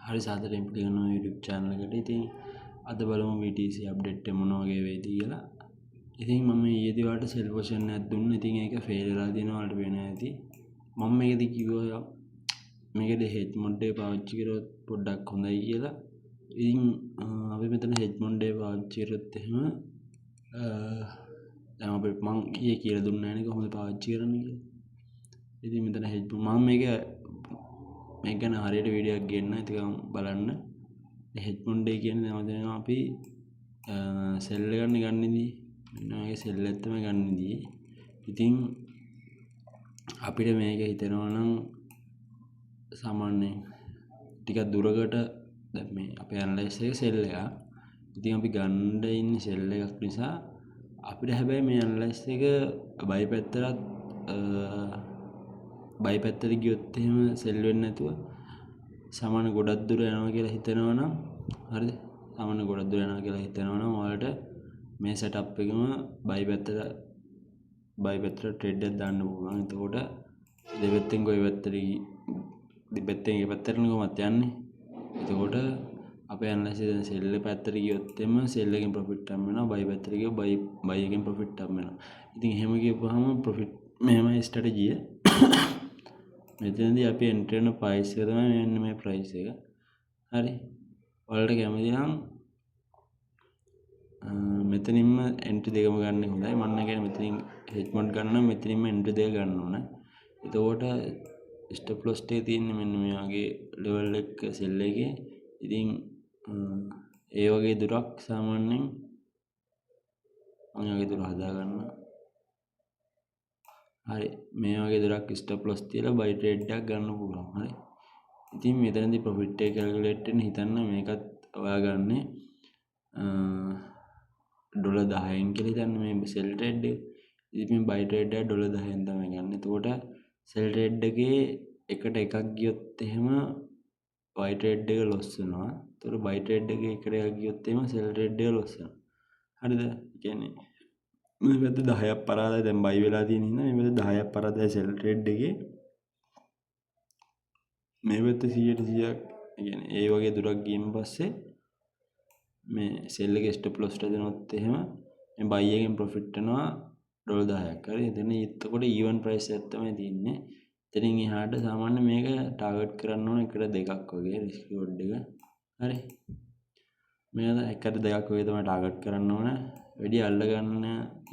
හරි සාදරයෙන් පිළිගන්නවා YouTube channel එකට. ඉතින් අද බලමු VTC update එක මොන වගේ වෙයිද කියලා. ඉතින් මම ඊයේදී වලට sell position එකක් දුන්නා. ඉතින් ඒක fail වෙලා තියෙනවා වලට වෙනවා ඇති. මම මේකදී කිව්වා මේකද hedge mode එක පාවිච්චි කරොත් පොඩ්ඩක් හොඳයි කියලා. ඉතින් අපි මෙතන hedge mode එක පාවිච්චි කරොත් එහෙම දැන් අපි මම ඊයේ කියලා දුන්නා නේ කොහොමද පාවිච්චි කරන්නේ කියලා. ඉතින් මෙතන hedge මම මේක ගැන හරියට වීඩියෝ එකක් ගෙන්න ඉතින් බලන්න. hedge mode එක කියන්නේ දැන් අපි සෙල් එකක් ගන්නදී මෙන්න මේක සෙල් එකක් තමයි ගන්නදී. ඉතින් අපිට මේක හිතෙනවා නම් සාමාන්‍යයෙන් ටිකක් දුරකට දැන් මේ අපේ ඇනලයිස් එක සෙල් එකක්. ඉතින් අපි ගන්න ඉන්නේ සෙල් එකක් නිසා අපිට හැබැයි මේ ඇනලයිස් එක බයි පැත්තට ගියොත් එහෙම සෙල් වෙන්නේ නැතුව සාමාන්‍ය ගොඩක් දුර යනවා කියලා හිතනවා නම් හරිද? සාමාන්‍ය ගොඩක් දුර යනවා කියලා හිතනවා නම් ඔයාලට මේ සෙටප් එකම බයි පැත්තට ට්‍රේඩ් එකක් දාන්න පුළුවන්. එතකොට දෙපැත්තෙන් කොයි පැත්තට ඒ පැත්තටනේ කොහොමද යන්නේ. එතකොට අපේ ඇනලයිස් එක සෙල් පැත්තට ගියොත් එම සෙල් එකෙන් ප්‍රොෆිට් හම් වෙනවා. බයි පැත්තට ගියොත් බයි එකෙන් ප්‍රොෆිට් හම් වෙනවා. ඉතින් එහෙම ගියපුවාම ප්‍රොෆිට් මෙහෙමයි ස්ට්‍රැටජිය. මෙතනදී අපි එන්ටර් කරන ප්‍රයිස් එක තමයි මෙන්න මේ ප්‍රයිස් එක. හරි. ඔයාලට කැමති නම් මෙතනින්ම එන්ට්‍රි දෙකම ගන්න හොඳයි. මම කියන්නේ මෙතනින් hedge mode ගන්න නම් මෙතනින්ම එන්ට්‍රි දෙක ගන්න ඕන. එතකොට stop loss එකේ තියෙන්නේ මෙන්න මේ වගේ level එක sell එකේ. ඉතින් ඒ වගේ දුරක් සාමාන්‍යයෙන් මේ වගේ දුර හදා ගන්න. හරි මේ වගේ දුරක් stop loss තියලා buy trade එකක් ගන්න පුළුවන්. හරි. ඉතින් මෙතනදී profit එක calculate වෙන්න හිතන්න මේකත් ඔයා ගන්නේ ඩොලර් 10න් කියලා හිතන්න මේ sell trade එක. ඉතින් මේ buy trade එක ඩොලර් 10න් තමයි ගන්න. එතකොට sell trade එකේ එකට එකක් ගියොත් එහෙම buy trade එක loss වෙනවා. එතකොට buy trade එකේ එකට එකක් ගියොත් එහෙම sell trade එක loss වෙනවා. හරිද? ඒ කියන්නේ මේ පැත්ත 10ක් පරාදයි දැන් බයි වෙලා තියෙන හින්දා මේ පැත්ත 10ක් පරාදයි සෙල් ට්‍රේඩ් එකේ මේ පැත්ත 100%ක් කියන්නේ ඒ වගේ දුරක් ගියන් පස්සේ මේ සෙල් එකේ ස්ටොප් ලොස් දෙනොත් එහෙම මේ බයි එකෙන් ප්‍රොෆිට් වෙනවා ඩොලර් 10ක්. හරි. එතන එතකොට ඊවන් ප්‍රයිස් එකක් තමයි තියෙන්නේ. එතනින් එහාට සාමාන්‍ය මේක ටාගට් කරන්න ඕන එකට දෙකක් වගේ රිස්ක් රිවෝඩ් එක. හරි. මේක එකට දෙකක් වගේ තමයි ටාගට් කරන්න ඕන. වැඩි අල්ල ගන්න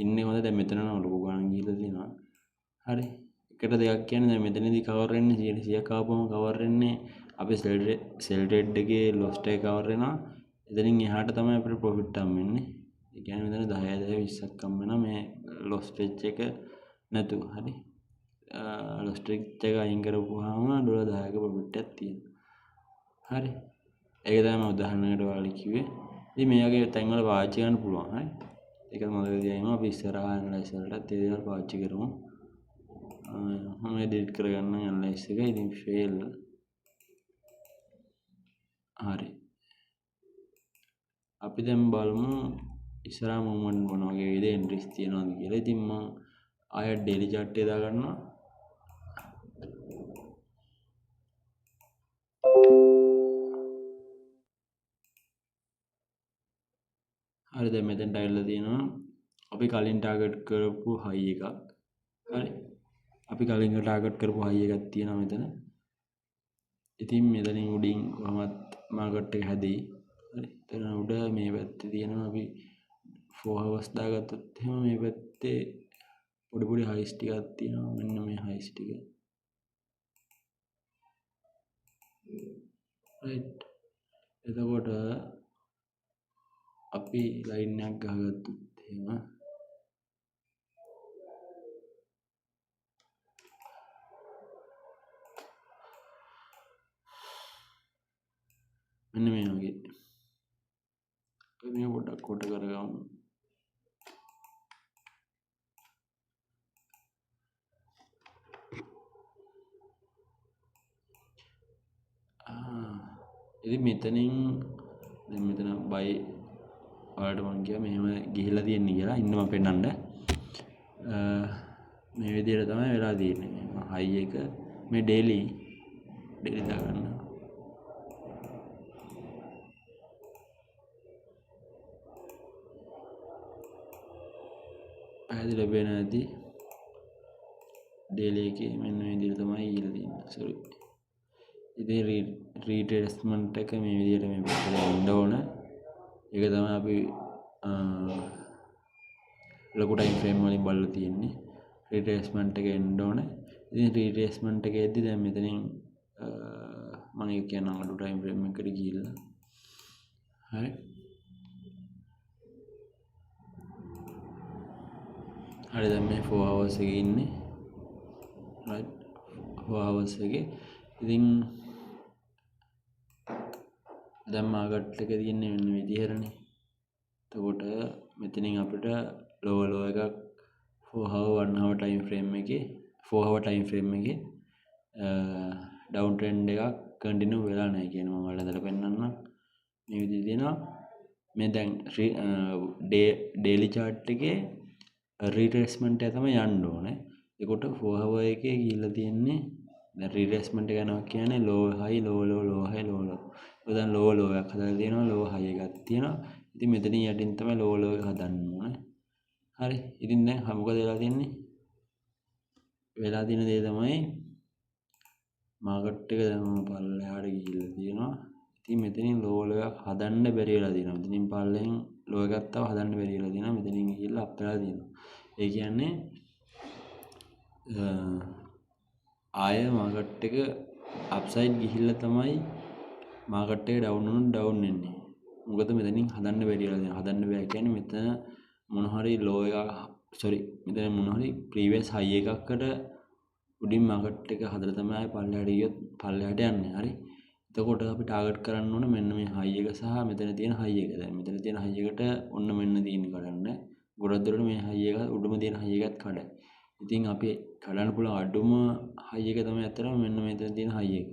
ඉන්නේ හොඳ. දැන් මෙතන නම් ලොකු ගණන් ගිහලා තියෙනවා. හරි. එකට දෙකක් කියන්නේ දැන් මෙතනදී කවර් වෙන්නේ 100ක් ආවම කවර් වෙන්නේ අපේ සෙල් ට්‍රේඩ් එකේ ලොස් එක කවර් වෙනවා. එතනින් එහාට තමයි අපිට ප්‍රොෆිට් හම් වෙන්නේ. ඒ කියන්නේ මෙතන 10 20ක් හම් වෙනවා මේ ලොස් ස්ටේජ් එක නැතුව. හරි. ලොස් ස්ටේජ් එක අයින් කරපුවාම ඩොලර් 10ක ප්‍රොෆිට් එකක් තියෙනවා. හරි. ඒක තමයි මම උදාහරණයකට ඔයාලට කිව්වේ. ඉතින් මේ වගේ තැන් වල පාවිච්චි කරන්න පුළුවන්. හරි. ඒක මතක තියාගන්න. අපි ඉස්සරහා ඇනලයිස් වලටත් ඒ දේවල් පාවිච්චි කරමු. මම එඩිට් කරගන්න ඇනලයිස් එක. ඉතින් ෆේල්. හරි. අපි දැන් බලමු ඉස්සරහා මොමන්ට් මොන වගේ වේද එන්ට්‍රීස් තියෙනවද කියලා. ඉතින් මම ආයෙත් ඩේලි chart එක දාගන්නවා. හරි දැන් මෙතෙන්ට ඇවිල්ලා තියෙනවා. අපි කලින් ටාගට් කරපු හයි එකක්. හරි. අපි කලින් ටාගට් කරපු හයි එකක් තියෙනවා මෙතන. ඉතින් මෙතනින් උඩින් කොහොමත් මාකට් එක හැදෙයි. හරි. එතන උඩ මේ පැත්තේ තියෙනවා අපි 4 hours දාගත්තොත් එහෙම මේ පැත්තේ පොඩි හයිස් ටිකක් තියෙනවා. මෙන්න මේ හයිස් ටික. රයිට්. එතකොට අපි ලයින් එකක් ගහගත්තොත් එහෙම මෙන්න මේ වගේ මේ පොඩ්ඩක් කොට කරගමු. ඉතින් මෙතනින් දැන් මෙතන බයි ඔයාලට මම කිව්වා මෙහෙම ගිහිල්ලා තියෙන්නේ කියලා. ඉන්න මම පෙන්නන්න. මේ විදිහට තමයි වෙලා තියෙන්නේ. හයි එක මේ ඩේලි දාගන්න. පැහැදිලිව පේනවා ඇති ඩේලි එකේ මෙන්න මේ විදිහට තමයි ගිහිල්ලා තියෙන්නේ. සෝරි. ඉතින් රීට්‍රේස්මන්ට් එක මේ විදිහට මේ පැත්තට එන්න ඕන. ඒක තමයි අපි ලොකු ටයිම් ෆ්‍රේම් වලින් බලලා තියෙන්නේ. රීට්‍රේස්මන්ට් එක එන්න ඕන. ඉතින් රීට්‍රේස්මන්ට් එකේදී දැන් මෙතනින් මම ඒක කියනවා අඩු ටයිම් ෆ්‍රේම් එකකට ගිහිල්ලා. හරි. හරි දැන් මේ 4 hours එකේ ඉන්නේ. right 4 hours එකේ. ඉතින් දැන් මාකට් එක තියෙන්නේ මෙන්න විදිහටනේ. එතකොට මෙතනින් අපිට low එකක් 4 hour 1 hour time frame එකේ 4 hour time frame එකේ down trend එකක් continue වෙලා නැහැ කියන මම ඔයාලට හදලා පෙන්නන්නම්. මේ විදිහට තියෙනවා. මේ දැන් daily chart එකේ retracement එක තමයි යන්න ඕනේ. ඒකට 4 hour එකේ ගිහිල්ලා තියෙන්නේ දැන් retracement එක යනවා කියන්නේ low high low low low high low low. ඒක දැන් low low එකක් හදලා තියෙනවා low high එකක් තියෙනවා. ඉතින් මෙතනින් යටින් තමයි low low එක හදන්න ඕනේ. හරි. ඉතින් දැන් මොකද වෙලා තියෙන්නේ? වෙලා තියෙන දේ තමයි මාකට් එක දැන් පල්ලෙහාට ගිහිල්ලා තියෙනවා. ඉතින් මෙතනින් low low එකක් හදන්න බැරි වෙලා තියෙනවා. මෙතනින් පල්ලෙන් low එකක් තව හදන්න බැරි වෙලා තියෙනවා. මෙතනින් ගිහිල්ලා up වෙලා තියෙනවා. ඒ කියන්නේ ආය මාකට් එක අප්සයිඩ් ගිහිල්ලා තමයි මාකට් එක ඩවුන් වුණොත් ඩවුන් වෙන්නේ. මොකද මෙතනින් හදන්න බැරි වෙලා තියෙනවා. හදන්න බෑ කියන්නේ මෙතන මොන හරි low එකක් මෙතන මොන හරි previous high එකකට උඩින් මාකට් එක හදලා තමයි ආය පල්ලෙහාට ගියොත් පල්ලෙහාට යන්නේ. හරි. එතකොට අපි ටාගට් කරන්න ඕනේ මෙන්න මේ high එක සහ මෙතන තියෙන high එක. දැන් මෙතන තියෙන high එකට ඔන්න මෙන්න තියෙන්නේ කඩන්න. ගොඩක් දුරට මේ high එක උඩම තියෙන high එකත් කඩයි. ඉතින් අපි කඩන්න පුළුවන් අඩුම high එක තමයි අතරම මෙන්න මෙතන තියෙන high එක.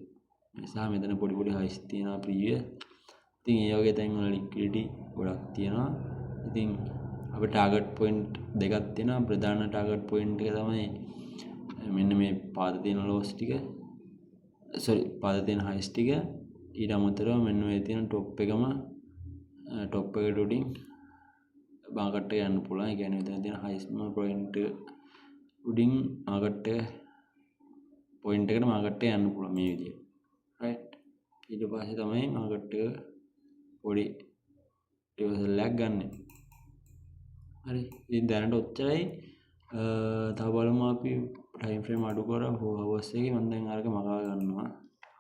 සහ මෙතන පොඩි පොඩි highs තියෙනවා previous. ඉතින් ඒ වගේ තැන් වල liquidity ගොඩක් තියෙනවා. ඉතින් අපි target point දෙකක් තියෙනවා. ප්‍රධාන target point එක තමයි මෙන්න මේ පාද තියෙන lows ටික. පාද තියෙන highs ටික. ඊට අමතරව මෙන්න මේ තියෙන top එකම top එකට උඩින් මාකට් එක යන්න පුළුවන්. ඒ කියන්නේ මෙතන තියෙන highs point උඩින් මාකට් එක point එකට මාකට් එක යන්න පුළුවන් මේ විදිහට. right. ඊට පස්සේ තමයි මාකට් එක පොඩි රිවර්සල් එකක් ගන්න. හරි. ඉතින් දැනට ඔච්චරයි. තව බලමු අපි time frame අඩු කරා 4 hours එකේ මම දැන් අරක මගා ගන්නවා.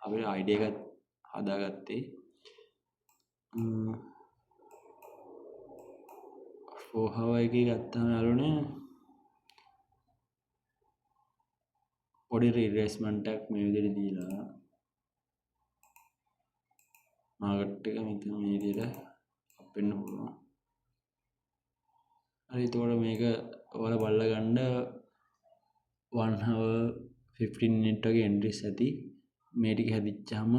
අපේ idea එකත් හදාගත්තේ 4 hour එකේ ගත්තාම යාළුවනේ පොඩි retracement එකක් මේ විදිහට දීලා මාකට් එක මෙතන මේ විදිහට අප් වෙන්න පුළුවන්. හරි. එතකොට මේක ඔයාලා බලලා ගන්න 1 hour 15 minute වගේ entries ඇති. මේ ටික හැදිච්චාම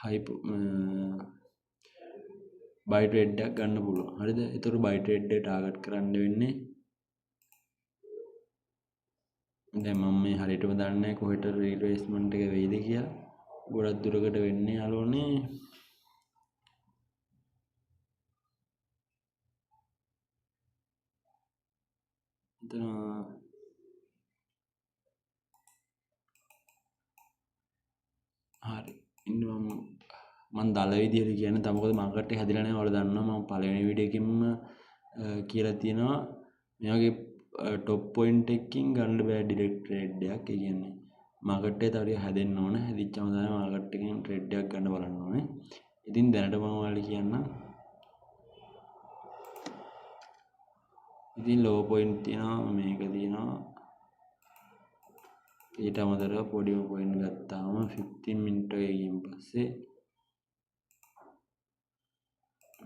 high buy trade එකක් ගන්න පුළුවන්. හරිද? එතකොට buy trade එක target කරන්න වෙන්නේ දැන් මම මේ හරියටම දන්නේ නැහැ කොහෙට retracement එක වෙයිද කියලා. ගොඩක් දුරකට වෙන්නේ යාළුවනේ එතන හරි. ඉන්න මම දල විදිහට කියන්නේ තමයි මොකද මාකට් එක හැදිලා නැහැ. ඔයාලා දන්නවා මම පළවෙනි වීඩියෝ එකකින්ම කියලා තියෙනවා මේ වගේ top point එකකින් ගන්න බෑ direct trade එකක්. ඒ කියන්නේ මාකට් එක තව ටිකක් හැදෙන්න ඕන. හැදිච්චම තමයි මාකට් එකෙන් trade එකක් ගන්න බලන්න ඕනේ. ඉතින් දැනට මම ඔයාලට කියන්නම්. ඉතින් low point තියෙනවා මේක තියෙනවා. ඊට අමතරව පොඩිම point ගත්තාම 15 minute එකකින් ගියන් පස්සේ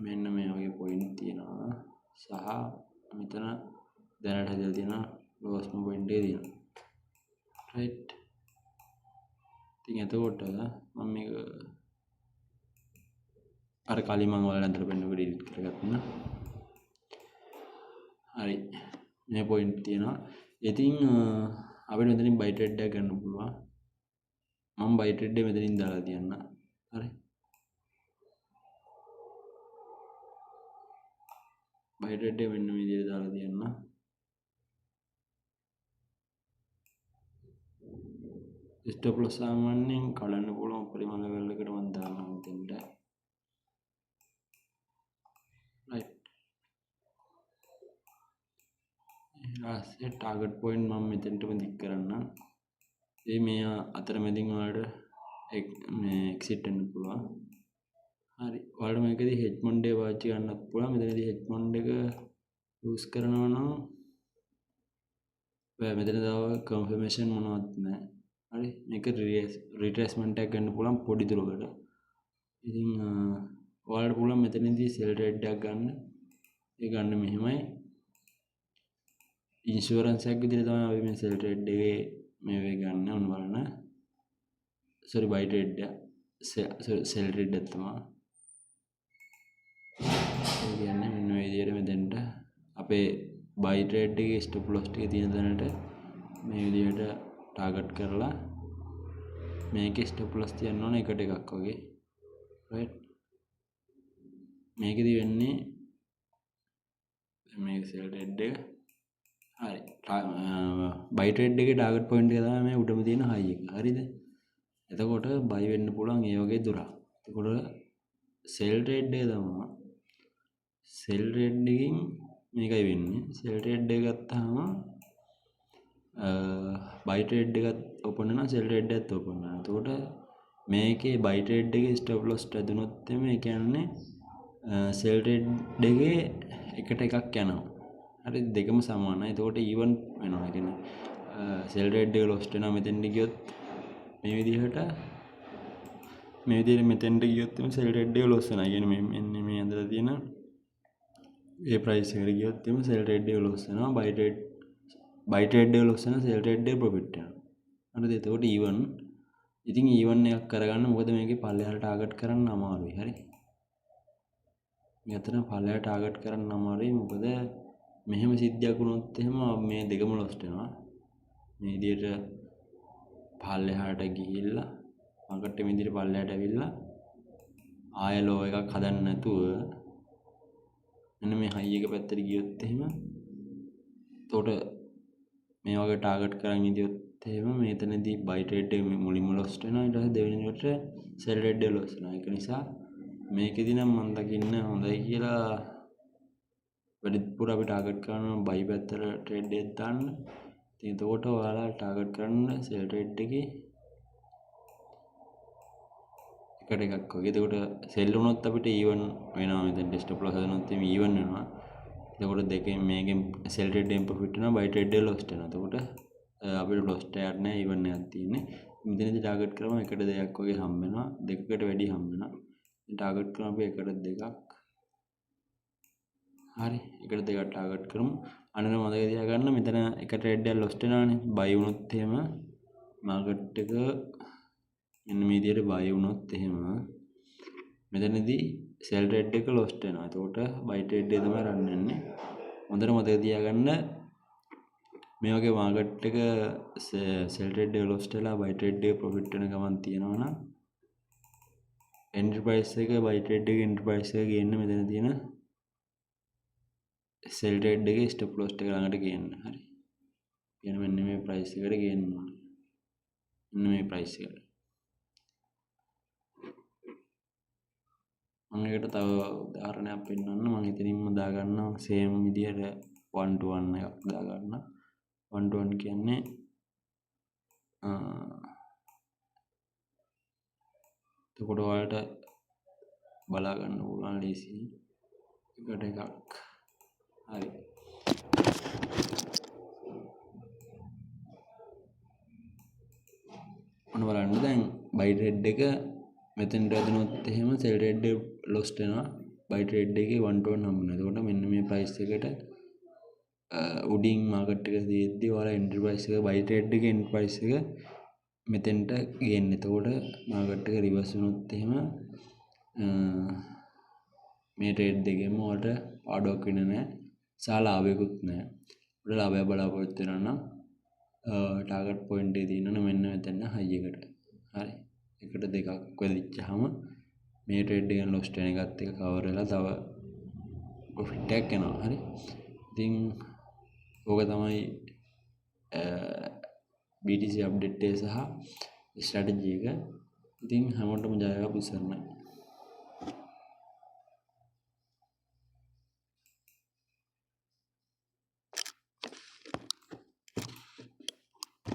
මෙන්න මේ වගේ point තියෙනවා. සහ මෙතන දැනට හැදලා තියෙනවා lowest point එක තියෙනවා. right. ඉතින් එතකොට මම මේක අර කලින් මම ඔයාලට අතර පෙන්නපු delete කරගන්න. හරි. මේ point තියෙනවා. ඉතින් අපිට මෙතනින් buy trade එකක් ගන්න පුළුවන්. මම buy trade එක මෙතනින් දාලා තියන්න. හරි. buy trade එක මෙන්න මේ විදිහට දාලා තියන්න. ස්ටොප් ලොස් සාමාන්‍යයෙන් කඩන්න පුළුවන් උපරිම ලෙවල් එකට මම දානවා මෙතෙන්ට. රයිට්. ඊළඟට ටාගට් පොයින්ට් මම මෙතෙන්ටම දික් කරන්නම්. මේ අතරමැදින් වලට මේ එක්සිට් වෙන්න පුළුවන්. හරි. ඔයාලට මේකදී හෙඩ් මොන්ඩේ පාවිච්චි කරන්නත් පුළුවන්. මෙතනදී හෙඩ් මොන්ඩ් එක යූස් කරනවා නම් මෙතන තව කන්ෆර්මේෂන් මොනවත් නැහැ. හරි. මේක රිට්‍රේස්මන්ට් එකක් ගන්න පුළුවන් පොඩි දුරකට. ඉතින් ඔයාලට පුළුවන් මෙතනදී සෙල් ට්‍රේඩ් එකක් ගන්න. ඒ ගන්න මෙහෙමයි. ඉන්ෂුරන්ස් එකක් විදිහට තමයි අපි මේ සෙල් ට්‍රේඩ් එකේ මේ වේ ගන්න ඕන බලන්න. සෝරි බයි ට්‍රේඩ් එක. සෙල් ට්‍රේඩ් එක තමයි. ඒ කියන්නේ මෙන්න මේ විදිහට මෙතෙන්ට අපේ බයි ට්‍රේඩ් එකේ ස්ටොප් ලොස් ටික තියෙන තැනට මේ විදිහට ටාගට් කරලා මේකේ ස්ටොප් ලොස් තියන්න ඕන එකට එකක් වගේ. රයිට්. මේකෙදි වෙන්නේ මේක සෙල් ට්‍රේඩ් එක. හරි. බයි ට්‍රේඩ් එකේ ටාගට් පොයින්ට් එක තමයි මේ උඩම තියෙන හයි එක. හරිද? එතකොට බයි වෙන්න පුළුවන් ඒ වගේ දුරක්. එතකොට සෙල් ට්‍රේඩ් එක තමයි සෙල් ට්‍රේඩ් එකකින් මේකයි වෙන්නේ. සෙල් ට්‍රේඩ් එක ගත්තාම බයි ට්‍රේඩ් එකත් ඕපන් වෙනවා සෙල් ට්‍රේඩ් එකත් ඕපන් වෙනවා. එතකොට මේකේ බයි ට්‍රේඩ් එකේ ස්ටොප් ලොස් ඇදුනොත් එමේ කියන්නේ සෙල් ට්‍රේඩ් එකේ එකට එකක් යනවා. හරි දෙකම සමානයි. එතකොට ඊවන් වෙනවා. ඒ කියන්නේ සෙල් ට්‍රේඩ් එක ලොස් වෙනවා මෙතෙන්ට ගියොත් මේ විදිහට මෙතෙන්ට ගියොත් එමේ සෙල් ට්‍රේඩ් එක ලොස් වෙනවා. ඒ කියන්නේ මෙන්න මේ ඇඳලා තියෙන ඒ ප්‍රයිස් එකට ගියොත් එමේ සෙල් ට්‍රේඩ් එක ලොස් වෙනවා. බයි ට්‍රේඩ් එක ලොස් වෙනවා. සෙල් ට්‍රේඩ් එක ප්‍රොෆිට් වෙනවා. හරිද? එතකොට ඊවන්. ඉතින් ඊවන් එකක් කරගන්න මොකද මේකේ පල්ලෙහාට ටාගට් කරන්න අමාරුයි. හරි. මෙතන පල්ලෙහාට ටාගට් කරන්න අමාරුයි. මොකද මෙහෙම සිද්ධියක් වුණොත් එහෙම මේ දෙකම ලොස් වෙනවා. මේ විදිහට පල්ලෙහාට ගිහිල්ලා මාකට් එක විදිහට පල්ලෙහාට ඇවිල්ලා ආය ලෝ එකක් හදන්න නැතුව මෙන්න මේ හයි එක පැත්තට ගියොත් එහෙම එතකොට මේ වගේ ටාගට් කරන් ඉදියොත් එහෙම මෙතනදී බයි ට්‍රේඩ් එක මුලින්ම ලොස් වෙනවා. ඊට පස්සේ දෙවෙනි එකට සෙල් ට්‍රේඩ් එක ලොස් වෙනවා. ඒක නිසා මේකෙදි නම් මම දකින්න හොඳයි කියලා වැඩිපුර අපි ටාගට් කරනවා බයි පැත්තට ට්‍රේඩ් එකක් දාන්න. ඉතින් එතකොට ඔයාලා ටාගට් කරන්න සෙල් ට්‍රේඩ් එකේ එකට එකක් වගේ. එතකොට සෙල් වුණොත් අපිට ඊවන් වෙනවා. මෙතෙන් ස්ටොප් ලොස් හදනොත් එimhe ඊවන් වෙනවා. එතකොට දෙකෙන් මේකෙන් සෙල් ට්‍රේඩ් එකෙන් ප්‍රොෆිට් වෙනවා. බයි ට්‍රේඩ් එක ලොස් වෙනවා. එතකොට අපිට ලොස් එකක් නැහැ ඊවන් එකක් තියෙන්නේ. මෙතනදී ටාගට් කරාම එකට දෙකක් වගේ හම්බ වෙනවා. දෙකකට වැඩි හම්බ වෙනවා. ටාගට් කරාම අපි එකට දෙකක්. හරි. එකට දෙකක් ටාගට් කරමු. අනන මතක තියාගන්න මෙතන එක ට්‍රේඩ් එකක් ලොස් වෙනවානේ. බයි වුණොත් එහෙම මාකට් එක මෙන්න මේ විදිහට බයි වුණොත් එහෙම මෙතනදී සෙල් ට්‍රේඩ් එක ලොස් වෙනවා. එතකොට බයි ට්‍රේඩ් එක තමයි රන් වෙන්නේ. හොඳට මතක තියාගන්න මේ වගේ මාකට් එක සෙල් ට්‍රේඩ් එක ලොස් වෙලා බයි ට්‍රේඩ් එක ප්‍රොෆිට් වෙන ගමන් තියෙනවා නම් එන්ට්‍රි ප්‍රයිස් එක බයි ට්‍රේඩ් එක එන්ට්‍රි ප්‍රයිස් එක ගේන්න මෙතන තියෙන සෙල් ට්‍රේඩ් එකේ ස්ටොප් ලොස් එක ළඟට ගේන්න. හරි. කියන මෙන්න මේ ප්‍රයිස් එකට ගේන්න ඕනේ. මෙන්න මේ ප්‍රයිස් එකට. මම ඒකට තව උදාහරණයක් පෙන්නන්න මම ඉතින්ම දාගන්නවා සේම් විදියට 1 to 1 එකක් දාගන්න. 1 to 1 කියන්නේ එතකොට ඔයාලට බලා ගන්න පුළුවන් ලීසි එකට එකක්. හරි. ඔන්න බලන්න දැන් බයි ට්‍රේඩ් එක මෙතෙන්ට ඇදුනොත් එහෙම සෙල් ට්‍රේඩ් එක ලොස් වෙනවා. බයි ට්‍රේඩ් එකේ 1 to 1 හම්බුනේ. එතකොට මෙන්න මේ ප්‍රයිස් එකට උඩින් මාකට් එක තියෙද්දි ඔයාලා එන්ට්‍රි ප්‍රයිස් එක බයි ට්‍රේඩ් එකේ එන්ට්‍රි ප්‍රයිස් එක මෙතෙන්ට ගේන්න. එතකොට මාකට් එක රිවර්ස් වුණොත් එහෙම මේ ට්‍රේඩ් දෙකෙන්ම ඔයාලට පාඩුවක් වෙන්නේ නැහැ. ලාභයකුත් නැහැ. ඔයාලා ලාභය බලාපොරොත්තු වෙනවා නම් ටාගට් පොයින්ට් එක තියෙනවනේ මෙන්න මෙතන හයි එකට. හරි. එකට දෙකක් වැදිච්චාම මේ ට්‍රේඩ් එකෙන් ලොස් වෙන එකත් එක කවර් වෙලා තව ප්‍රොෆිට් එකක් එනවා. හරි. ඉතින් ඕක තමයි BTC අප්ඩේට් එක සහ ස්ට්‍රැටජි එක. ඉතින් හැමෝටම ජය වේවා. පිස්සරණයි.